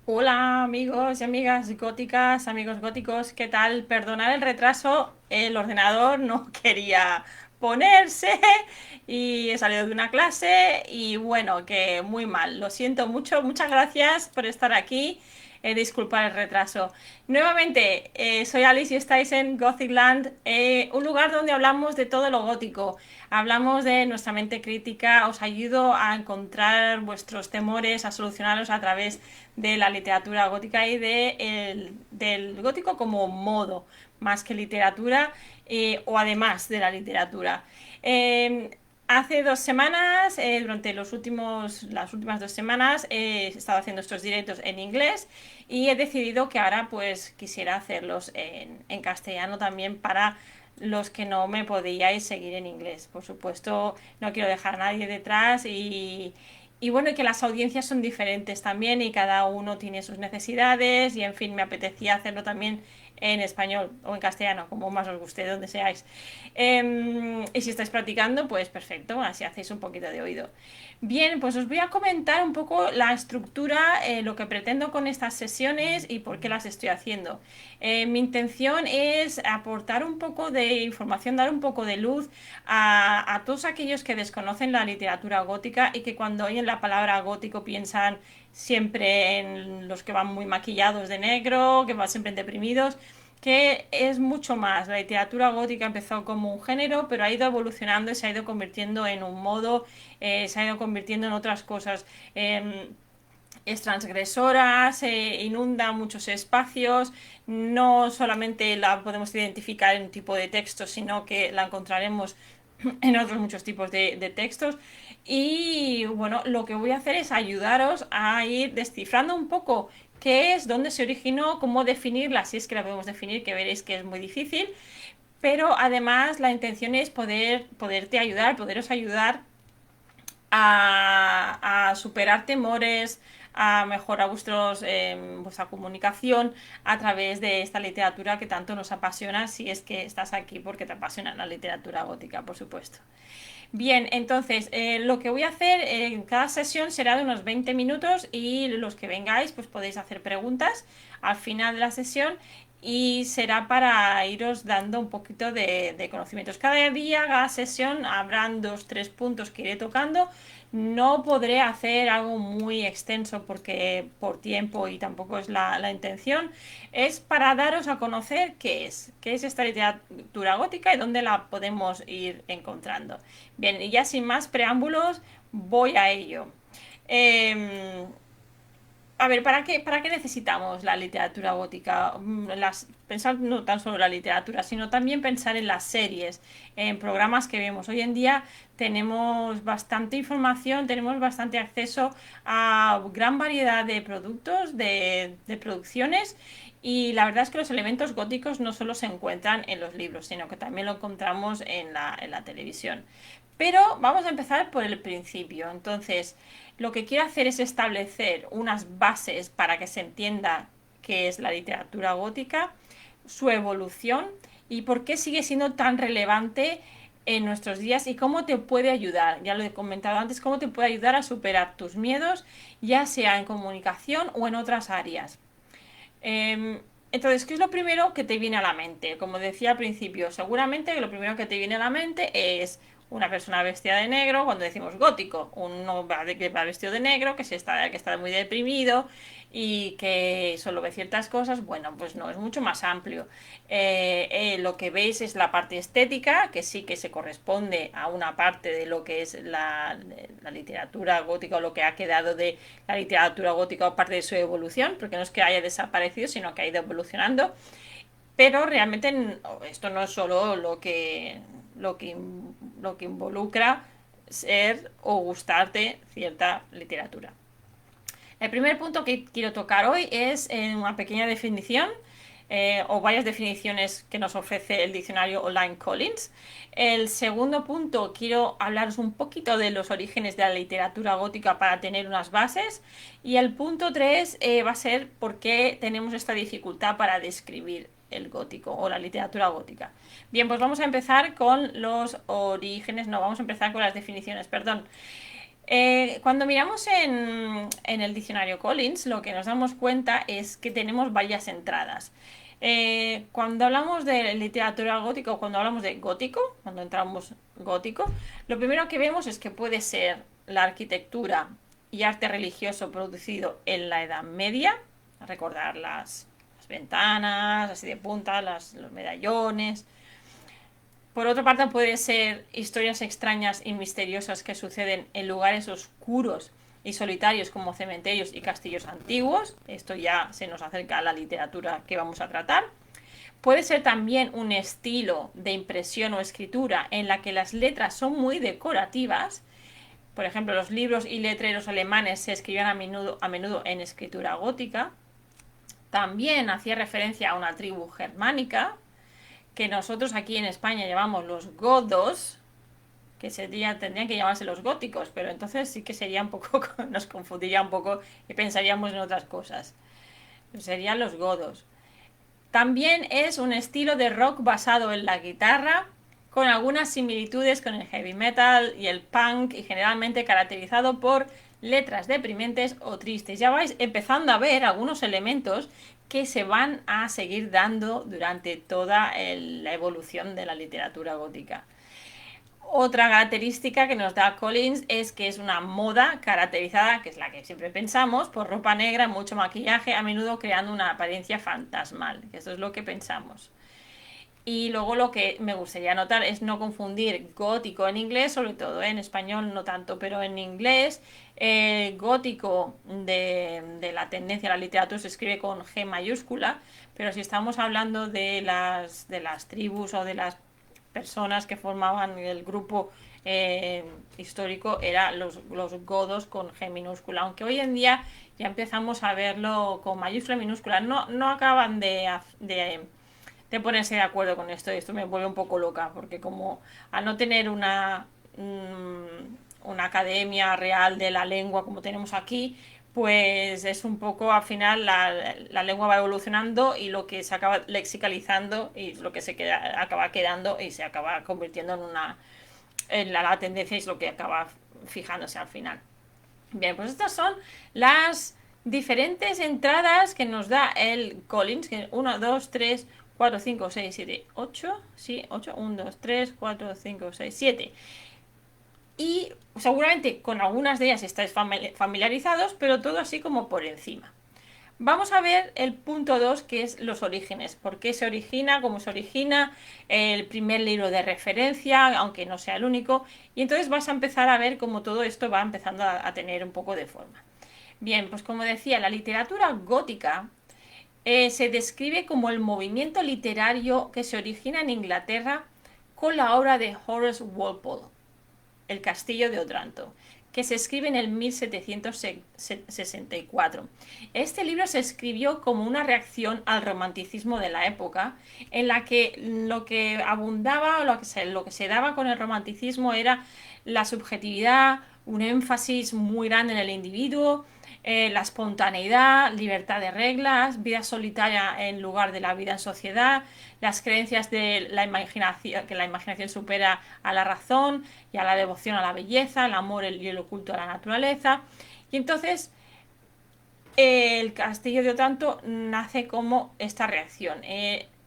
Hola amigos y amigas góticas, amigos góticos, ¿qué tal? Perdonad el retraso, el ordenador no quería ponerse y he salido de una clase y bueno, que muy mal, lo siento mucho, muchas gracias por estar aquí, disculpad el retraso. Nuevamente, soy Alice y estáis en Gothicland, un lugar donde hablamos de todo lo gótico. Hablamos de nuestra mente crítica, os ayudo a encontrar vuestros temores, a solucionarlos a través de la literatura gótica y del gótico como modo, más que literatura, o además de la literatura. Hace 2 semanas, durante las últimas 2 semanas, he estado haciendo estos directos en inglés y he decidido que ahora pues quisiera hacerlos en castellano también para los que no me podíais seguir en inglés. Por supuesto, no quiero dejar a nadie detrás y bueno, y que las audiencias son diferentes también y cada uno tiene sus necesidades y en fin, me apetecía hacerlo también en español o en castellano, como más os guste, donde seáis. Y si estáis practicando, pues perfecto, así hacéis un poquito de oído. Bien, pues os voy a comentar un poco la estructura, lo que pretendo con estas sesiones y por qué las estoy haciendo. Mi intención es aportar un poco de información, dar un poco de luz a todos aquellos que desconocen la literatura gótica y que cuando oyen la palabra gótico piensan siempre en los que van muy maquillados de negro, que van siempre deprimidos, que es mucho más. La literatura gótica empezó como un género, pero ha ido evolucionando y se ha ido convirtiendo en un modo, se ha ido convirtiendo en otras cosas. Es transgresora, se inunda muchos espacios, no solamente la podemos identificar en un tipo de texto, sino que la encontraremos en otros muchos tipos de textos. Y bueno, lo que voy a hacer es ayudaros a ir descifrando un poco qué es, dónde se originó, cómo definirla, si es que la podemos definir, que veréis que es muy difícil. Pero además la intención es poderte ayudar, poderos ayudar a superar temores, a mejorar vuestra comunicación a través de esta literatura que tanto nos apasiona, si es que estás aquí porque te apasiona la literatura gótica, por supuesto. Bien, entonces lo que voy a hacer en cada sesión será de unos 20 minutos y los que vengáis pues podéis hacer preguntas al final de la sesión y será para iros dando un poquito de conocimientos. Cada día, cada sesión, habrán 2, 3 puntos que iré tocando. No podré hacer algo muy extenso porque por tiempo y tampoco es la intención. Es para daros a conocer qué es esta literatura gótica y dónde la podemos ir encontrando. Bien, y ya sin más preámbulos, voy a ello. Eh, a ver, ¿para qué necesitamos la literatura gótica? Pensar no tan solo en la literatura, sino también pensar en las series, en programas que vemos. Hoy en día tenemos bastante información, tenemos bastante acceso a gran variedad de productos, de producciones, y la verdad es que los elementos góticos no solo se encuentran en los libros, sino que también lo encontramos en la televisión. Pero vamos a empezar por el principio. Entonces, lo que quiero hacer es establecer unas bases para que se entienda qué es la literatura gótica, su evolución y por qué sigue siendo tan relevante en nuestros días y cómo te puede ayudar, ya lo he comentado antes, cómo te puede ayudar a superar tus miedos, ya sea en comunicación o en otras áreas. Entonces, ¿qué es lo primero que te viene a la mente? Como decía al principio, seguramente lo primero que te viene a la mente es una persona vestida de negro, cuando decimos gótico, uno que va vestido de negro, que está muy deprimido y que solo ve ciertas cosas. Bueno, pues no, es mucho más amplio. Lo que veis es la parte estética, que sí que se corresponde a una parte de lo que es la literatura gótica o lo que ha quedado de la literatura gótica o parte de su evolución, porque no es que haya desaparecido, sino que ha ido evolucionando. Pero realmente esto no es solo lo que involucra ser o gustarte cierta literatura. El primer punto que quiero tocar hoy es una pequeña definición o varias definiciones que nos ofrece el diccionario online Collins. El segundo punto, quiero hablaros un poquito de los orígenes de la literatura gótica para tener unas bases. Y el punto 3 va a ser por qué tenemos esta dificultad para describir el gótico o la literatura gótica. Bien, pues vamos a empezar con los orígenes, no, vamos a empezar con las definiciones, perdón. Cuando miramos en el diccionario Collins, lo que nos damos cuenta es que tenemos varias entradas. Cuando hablamos de literatura gótica o cuando hablamos de gótico, cuando entramos gótico, lo primero que vemos es que puede ser la arquitectura y arte religioso producido en la Edad Media, recordar las ventanas así de punta, los medallones. Por otra parte, puede ser historias extrañas y misteriosas que suceden en lugares oscuros y solitarios como cementerios y castillos antiguos. Esto ya se nos acerca a la literatura que vamos a tratar. Puede ser también un estilo de impresión o escritura en la que las letras son muy decorativas. Por ejemplo, los libros y letreros alemanes se escribían a menudo en escritura gótica. También hacía referencia a una tribu germánica, que nosotros aquí en España llamamos los godos, que tendrían que llamarse los góticos, pero entonces sí que sería un poco, nos confundiría un poco y pensaríamos en otras cosas. Serían los godos. También es un estilo de rock basado en la guitarra, con algunas similitudes con el heavy metal y el punk, y generalmente caracterizado por letras deprimentes o tristes. Ya vais empezando a ver algunos elementos que se van a seguir dando durante toda la evolución de la literatura gótica. Otra característica que nos da Collins es que es una moda caracterizada, que es la que siempre pensamos, por ropa negra, mucho maquillaje, a menudo creando una apariencia fantasmal. Eso es lo que pensamos. Y luego lo que me gustaría notar es no confundir gótico en inglés, sobre todo en español no tanto, pero en inglés gótico de la tendencia a la literatura se escribe con G mayúscula, pero si estamos hablando de las tribus o de las personas que formaban el grupo histórico, eran los godos con G minúscula, aunque hoy en día ya empezamos a verlo con mayúscula y minúscula. No acaban de ponerse de acuerdo con esto, y esto me vuelve un poco loca, porque como al no tener una academia real de la lengua como tenemos aquí, pues es un poco, al final la lengua va evolucionando y lo que se acaba lexicalizando y lo que acaba quedando y se acaba convirtiendo en la tendencia, es lo que acaba fijándose al final. Bien, pues estas son las diferentes entradas que nos da el Collins, que 1, 2, 3, 4, 5, 6, 7, 8, sí, 8, 1, 2, 3, 4, 5, 6, 7. Y seguramente con algunas de ellas estáis familiarizados, pero todo así como por encima. Vamos a ver el punto 2, que es los orígenes. ¿Por qué se origina? ¿Cómo se origina? El primer libro de referencia, aunque no sea el único. Y entonces vas a empezar a ver cómo todo esto va empezando a tener un poco de forma. Bien, pues como decía, la literatura gótica se describe como el movimiento literario que se origina en Inglaterra con la obra de Horace Walpole, El Castillo de Otranto, que se escribe en el 1764. Este libro se escribió como una reacción al romanticismo de la época, en la que lo que abundaba o lo que se daba con el romanticismo era la subjetividad, un énfasis muy grande en el individuo, la espontaneidad, libertad de reglas, vida solitaria en lugar de la vida en sociedad, las creencias de la imaginación, que la imaginación supera a la razón, y a la devoción a la belleza, el amor y el oculto a la naturaleza. Y entonces el Castillo de Otranto nace como esta reacción.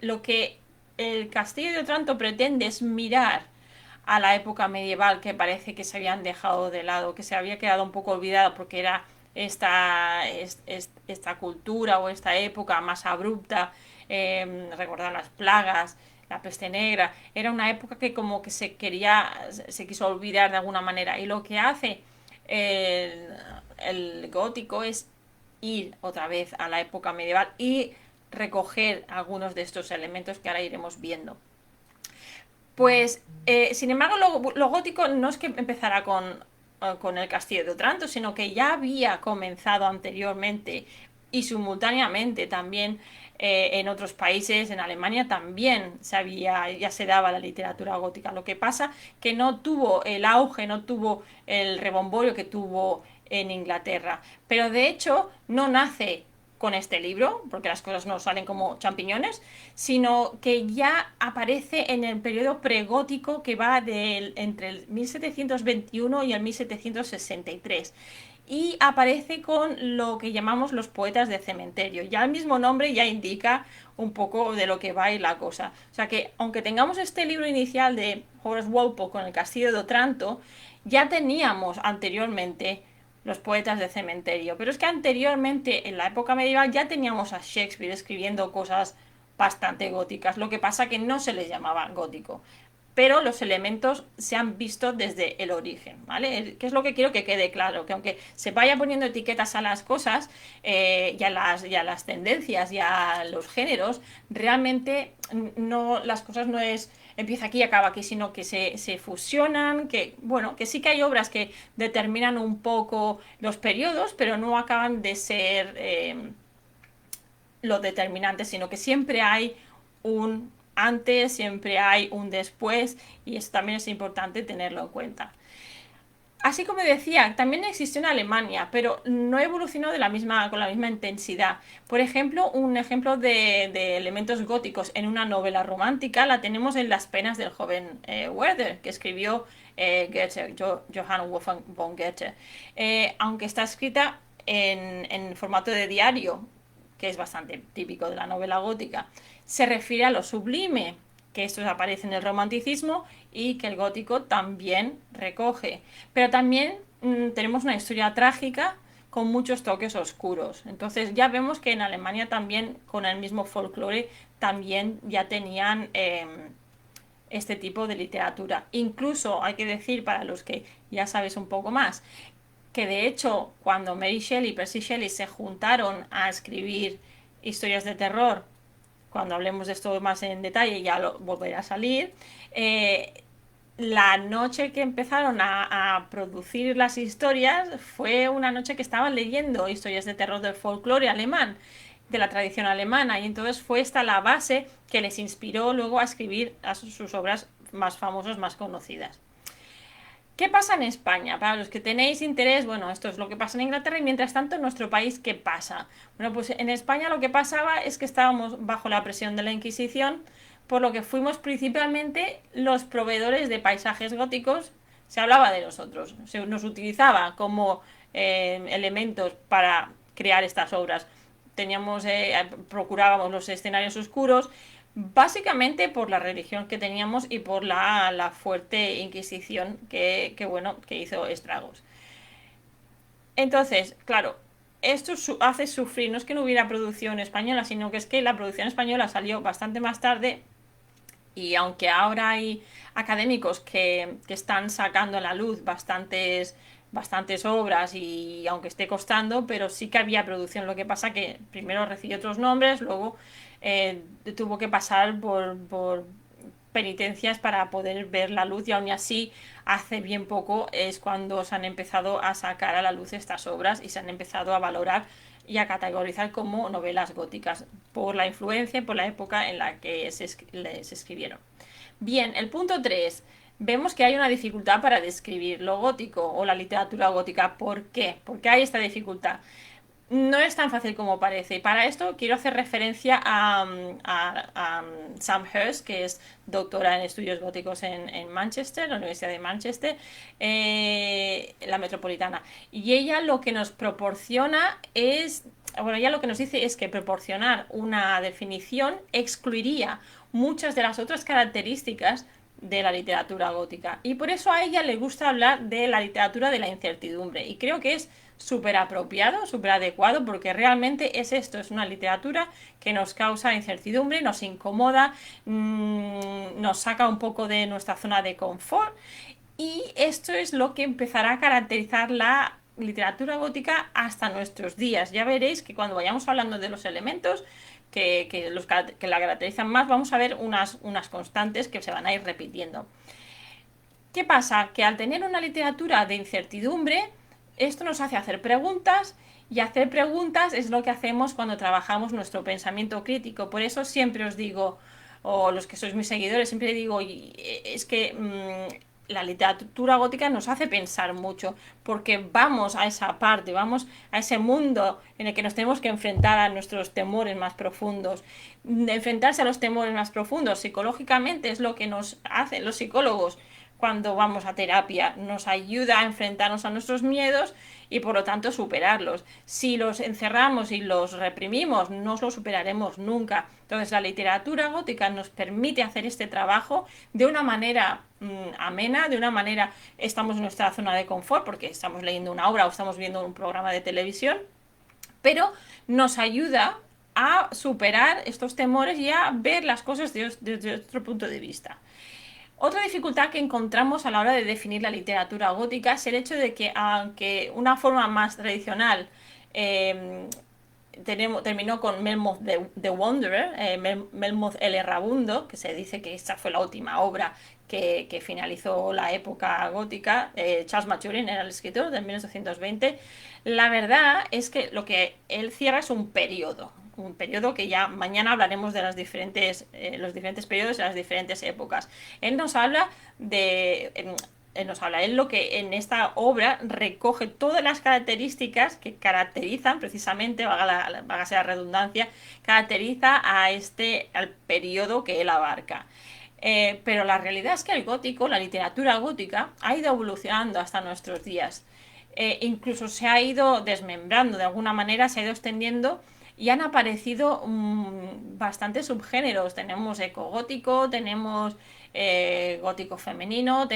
Lo que el Castillo de Otranto pretende es mirar a la época medieval, que parece que se habían dejado de lado, que se había quedado un poco olvidada porque era esta cultura o esta época más abrupta, recordar las plagas, la peste negra, era una época que como que se quiso olvidar de alguna manera, y lo que hace el gótico es ir otra vez a la época medieval y recoger algunos de estos elementos que ahora iremos viendo. Pues, sin embargo, lo gótico no es que empezara con el Castillo de Otranto, sino que ya había comenzado anteriormente y simultáneamente también en otros países. En Alemania también ya se daba la literatura gótica. Lo que pasa que no tuvo el auge, no tuvo el rebomborio que tuvo en Inglaterra. Pero de hecho no nace con este libro, porque las cosas no salen como champiñones, sino que ya aparece en el periodo pregótico que va entre el 1721 y el 1763 y aparece con lo que llamamos los poetas de cementerio. Ya el mismo nombre ya indica un poco de lo que va a ir la cosa. O sea que, aunque tengamos este libro inicial de Horace Walpole con el Castillo de Otranto, ya teníamos anteriormente los poetas de cementerio. Pero es que anteriormente, en la época medieval, ya teníamos a Shakespeare escribiendo cosas bastante góticas. Lo que pasa que no se les llamaba gótico, pero los elementos se han visto desde el origen, ¿vale? Que es lo que quiero que quede claro, que aunque se vaya poniendo etiquetas a las cosas, y a las tendencias y a los géneros, realmente no, las cosas no es empieza aquí y acaba aquí, sino que se fusionan, que bueno, que sí que hay obras que determinan un poco los periodos, pero no acaban de ser lo determinante, sino que siempre hay un antes, siempre hay un después, y eso también es importante tenerlo en cuenta. Así como decía, también existió en Alemania, pero no evolucionó con la misma intensidad. Por ejemplo, un ejemplo de elementos góticos en una novela romántica la tenemos en Las penas del joven Werther, que escribió Goethe, Johann Wolfgang von Goethe. Aunque está escrita en formato de diario, que es bastante típico de la novela gótica, se refiere a lo sublime, que esto aparece en el romanticismo y que el gótico también recoge. Pero también tenemos una historia trágica con muchos toques oscuros. Entonces ya vemos que en Alemania también, con el mismo folclore, también ya tenían este tipo de literatura. Incluso hay que decir, para los que ya sabes un poco más, que de hecho cuando Mary Shelley y Percy Shelley se juntaron a escribir historias de terror, cuando hablemos de esto más en detalle ya lo volverá a salir, la noche que empezaron a producir las historias fue una noche que estaban leyendo historias de terror del folclore alemán, de la tradición alemana, y entonces fue esta la base que les inspiró luego a escribir a sus obras más famosas, más conocidas. ¿Qué pasa en España? Para los que tenéis interés, bueno, esto es lo que pasa en Inglaterra, y mientras tanto en nuestro país, ¿qué pasa? Bueno, pues en España lo que pasaba es que estábamos bajo la presión de la Inquisición, por lo que fuimos principalmente los proveedores de paisajes góticos. Se hablaba de nosotros, se nos utilizaba como elementos para crear estas obras. Procurábamos los escenarios oscuros, básicamente por la religión que teníamos y por la fuerte Inquisición que hizo estragos. Entonces, claro, esto hace sufrir, no es que no hubiera producción española, sino que es que la producción española salió bastante más tarde, y aunque ahora hay académicos que están sacando a la luz bastantes obras, y aunque esté costando, pero sí que había producción. Lo que pasa que primero recibió otros nombres, luego tuvo que pasar por penitencias para poder ver la luz, y aún así hace bien poco es cuando se han empezado a sacar a la luz estas obras y se han empezado a valorar y a categorizar como novelas góticas por la influencia y por la época en la que se escribieron. Bien, el punto 3. Vemos que hay una dificultad para describir lo gótico o la literatura gótica. ¿Por qué? ¿Por qué hay esta dificultad? No es tan fácil como parece. Y para esto quiero hacer referencia a Sam Hurst, que es doctora en estudios góticos en Manchester, la Universidad de Manchester, la Metropolitana. Y ella lo que nos proporciona ella lo que nos dice es que proporcionar una definición excluiría muchas de las otras características de la literatura gótica. Y por eso a ella le gusta hablar de la literatura de la incertidumbre. Y creo que es súper apropiado, súper adecuado, porque realmente es una literatura que nos causa incertidumbre, nos incomoda, nos saca un poco de nuestra zona de confort, y esto es lo que empezará a caracterizar la literatura gótica hasta nuestros días. Ya veréis que cuando vayamos hablando de los elementos que la caracterizan más, vamos a ver unas constantes que se van a ir repitiendo. ¿Qué pasa? Que al tener una literatura de incertidumbre, esto nos hace hacer preguntas, y hacer preguntas es lo que hacemos cuando trabajamos nuestro pensamiento crítico. Por eso siempre os digo, o los que sois mis seguidores, siempre digo, es que la literatura gótica nos hace pensar mucho, porque vamos a esa parte, vamos a ese mundo en el que nos tenemos que enfrentar a nuestros temores más profundos. Enfrentarse a los temores más profundos psicológicamente es lo que nos hacen los psicólogos cuando vamos a terapia, nos ayuda a enfrentarnos a nuestros miedos y por lo tanto superarlos. Si los encerramos y los reprimimos, no los superaremos nunca. Entonces la literatura gótica nos permite hacer este trabajo de una manera amena, de una manera, estamos en nuestra zona de confort porque estamos leyendo una obra o estamos viendo un programa de televisión, pero nos ayuda a superar estos temores y a ver las cosas desde otro punto de vista. Otra dificultad que encontramos a la hora de definir la literatura gótica es el hecho de que, aunque una forma más tradicional terminó con Melmoth the Wanderer, Melmoth el Errabundo, que se dice que esta fue la última obra que finalizó la época gótica. Charles Maturin era el escritor de 1820. La verdad es que lo que él cierra es un periodo que ya mañana hablaremos de los diferentes periodos y las diferentes épocas. Él nos habla él lo que en esta obra recoge todas las características que caracterizan precisamente, valga la redundancia, caracteriza al periodo que él abarca. Pero la realidad es que el gótico, la literatura gótica, ha ido evolucionando hasta nuestros días. Incluso se ha ido desmembrando de alguna manera, se ha ido extendiendo y han aparecido bastantes subgéneros. Tenemos ecogótico, tenemos gótico femenino,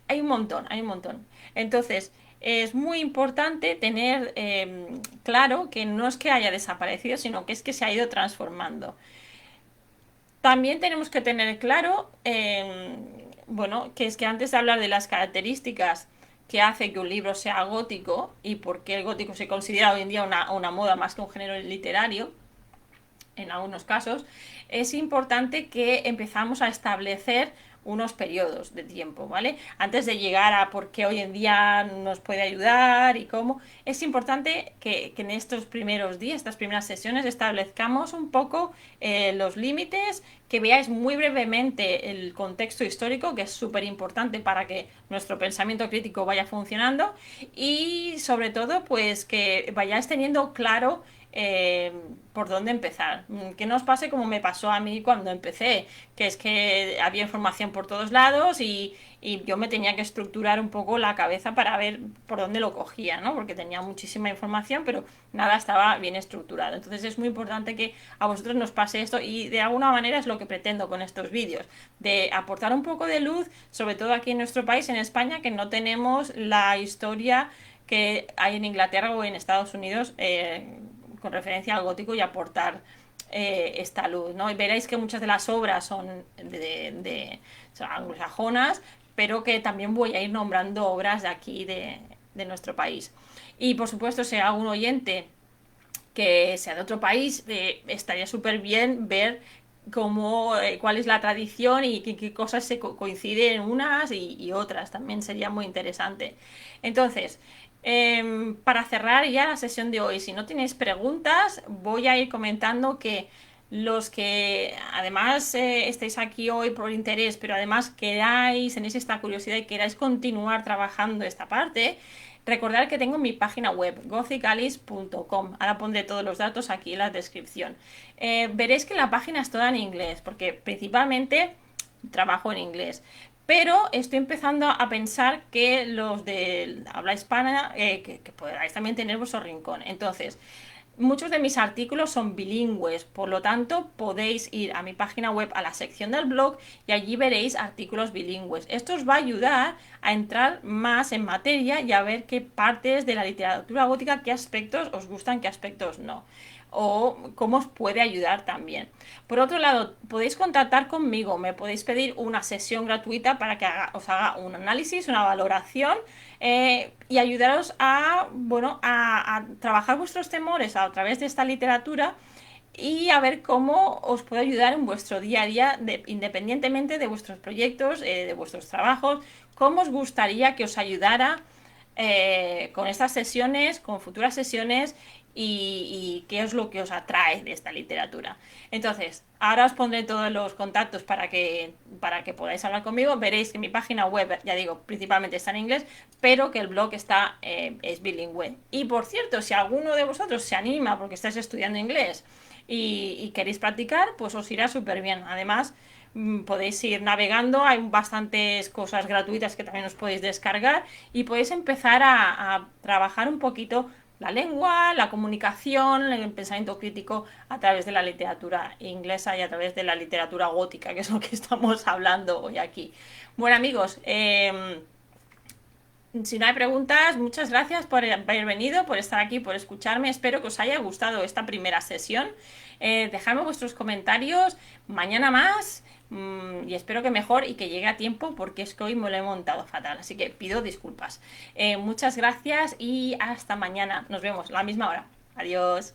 hay un montón. Entonces, es muy importante tener claro que no es que haya desaparecido, sino que es que se ha ido transformando. También tenemos que tener claro, que es que antes de hablar de las características que hace que un libro sea gótico y por qué el gótico se considera hoy en día una moda más que un género literario, en algunos casos, es importante que empezamos a establecer unos periodos de tiempo, ¿vale? Antes de llegar a por qué hoy en día nos puede ayudar y cómo, es importante que en estos primeros días, estas primeras sesiones, establezcamos un poco los límites, que veáis muy brevemente el contexto histórico, que es súper importante para que nuestro pensamiento crítico vaya funcionando y sobre todo, pues que vayáis teniendo claro por dónde empezar. Que no os pase como me pasó a mí cuando empecé, que es que había información por todos lados y yo me tenía que estructurar un poco la cabeza para ver por dónde lo cogía, ¿no? Porque tenía muchísima información, pero nada estaba bien estructurado. Entonces es muy importante que a vosotros nos pase esto y de alguna manera es lo que pretendo con estos vídeos, de aportar un poco de luz, sobre todo aquí en nuestro país, en España, que no tenemos la historia que hay en Inglaterra o en Estados Unidos con referencia al gótico y aportar esta luz, ¿no? Y veréis que muchas de las obras son son anglosajonas, pero que también voy a ir nombrando obras de aquí, de nuestro país. Y por supuesto, si hay algún oyente que sea de otro país, estaría súper bien ver cuál es la tradición y qué cosas se coinciden unas y otras. También sería muy interesante. Entonces, para cerrar ya la sesión de hoy, si no tenéis preguntas, voy a ir comentando que los que además estéis aquí hoy por interés, pero además tenéis esta curiosidad y queráis continuar trabajando esta parte, recordad que tengo mi página web, gothicalis.com. Ahora pondré todos los datos aquí en la descripción. Veréis que la página es toda en inglés, porque principalmente trabajo en inglés. Pero estoy empezando a pensar que los de habla hispana, que podáis también tener vuestro rincón. Entonces, muchos de mis artículos son bilingües, por lo tanto podéis ir a mi página web, a la sección del blog, y allí veréis artículos bilingües. Esto os va a ayudar a entrar más en materia y a ver qué partes de la literatura gótica, qué aspectos os gustan, qué aspectos no, o cómo os puede ayudar también. Por otro lado, podéis contactar conmigo, me podéis pedir una sesión gratuita para que os haga un análisis, una valoración y ayudaros a trabajar vuestros temores a través de esta literatura y a ver cómo os puede ayudar en vuestro día a día, independientemente de vuestros proyectos, de vuestros trabajos, cómo os gustaría que os ayudara con estas sesiones, con futuras sesiones y qué es lo que os atrae de esta literatura. Entonces, ahora os pondré todos los contactos para que podáis hablar conmigo. Veréis que mi página web, ya digo, principalmente está en inglés, pero que el blog es bilingüe. Y por cierto, si alguno de vosotros se anima porque estáis estudiando inglés y queréis practicar, pues os irá súper bien. Además, podéis ir navegando, hay bastantes cosas gratuitas que también os podéis descargar y podéis empezar a trabajar un poquito la lengua, la comunicación, el pensamiento crítico a través de la literatura inglesa y a través de la literatura gótica, que es lo que estamos hablando hoy aquí. Bueno amigos, si no hay preguntas, muchas gracias por haber venido, por estar aquí, por escucharme. Espero que os haya gustado esta primera sesión. Dejadme vuestros comentarios mañana más y espero que mejor y que llegue a tiempo porque es que hoy me lo he montado fatal. Así que pido disculpas. Muchas gracias y hasta mañana. Nos vemos a la misma hora. Adiós.